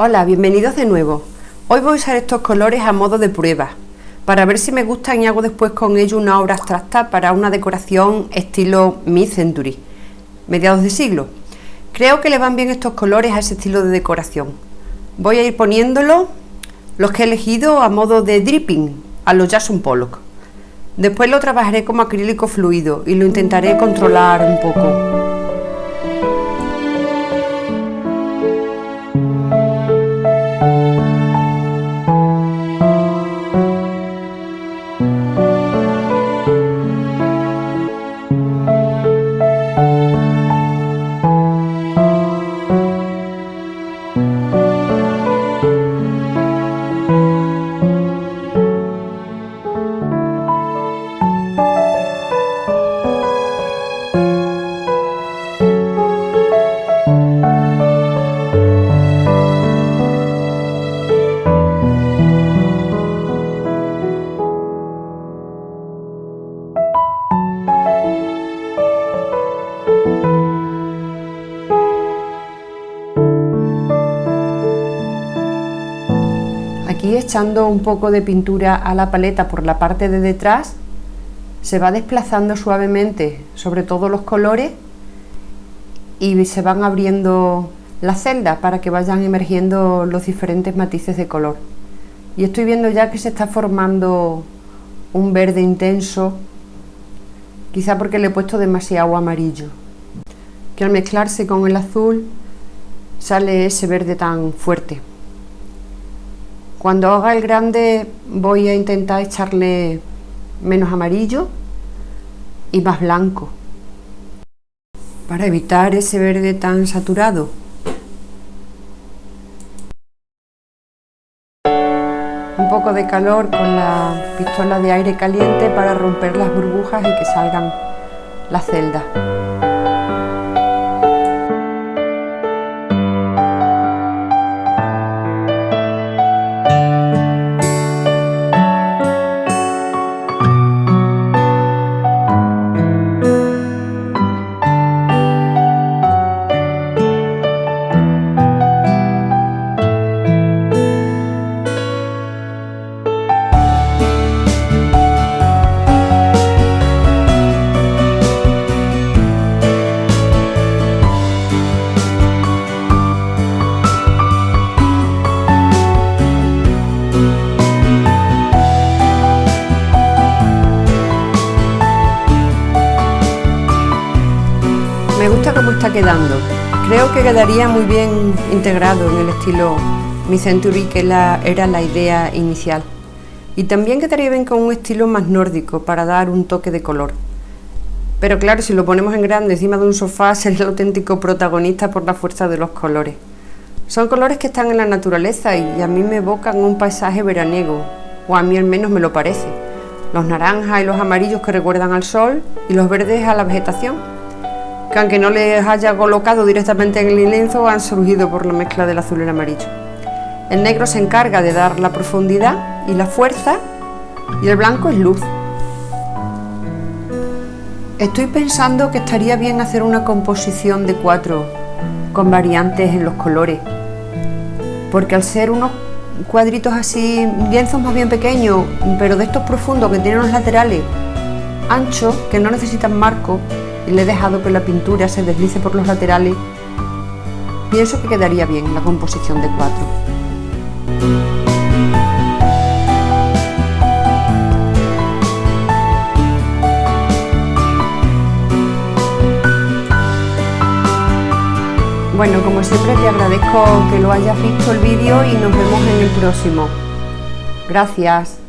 Hola, bienvenidos de nuevo. Hoy voy a usar estos colores a modo de prueba, para ver si me gustan y hago después con ello una obra abstracta para una decoración estilo mid-century, mediados de siglo. Creo que le van bien estos colores a ese estilo de decoración. Voy a ir poniéndolo, los que he elegido, a modo de dripping, a los Jackson Pollock. Después lo trabajaré como acrílico fluido y lo intentaré controlar un poco. Aquí, echando un poco de pintura a la paleta por la parte de detrás, se va desplazando suavemente sobre todos los colores y se van abriendo las celdas para que vayan emergiendo los diferentes matices de color. Y estoy viendo ya que se está formando un verde intenso, quizá porque le he puesto demasiado amarillo, que al mezclarse con el azul sale ese verde tan fuerte. Cuando haga el grande voy a intentar echarle menos amarillo y más blanco, para evitar ese verde tan saturado. Un poco de calor con la pistola de aire caliente para romper las burbujas y que salgan las celdas. Me gusta cómo está quedando. Creo que quedaría muy bien integrado en el estilo mid-century, que era la idea inicial. Y también quedaría bien con un estilo más nórdico para dar un toque de color. Pero claro, si lo ponemos en grande encima de un sofá, sería el auténtico protagonista por la fuerza de los colores. Son colores que están en la naturaleza y a mí me evocan un paisaje veraniego, o a mí al menos me lo parece. Los naranjas y los amarillos que recuerdan al sol y los verdes a la vegetación, que aunque no les haya colocado directamente en el lienzo, han surgido por la mezcla del azul y el amarillo. El negro se encarga de dar la profundidad y la fuerza, y el blanco es luz. Estoy pensando que estaría bien hacer una composición de 4 con variantes en los colores, porque al ser unos cuadritos así, lienzos más bien pequeños, pero de estos profundos que tienen los laterales anchos, que no necesitan marco, y le he dejado que la pintura se deslice por los laterales, pienso que quedaría bien la composición de 4. Bueno, como siempre te agradezco que lo hayas visto el vídeo y nos vemos en el próximo. Gracias.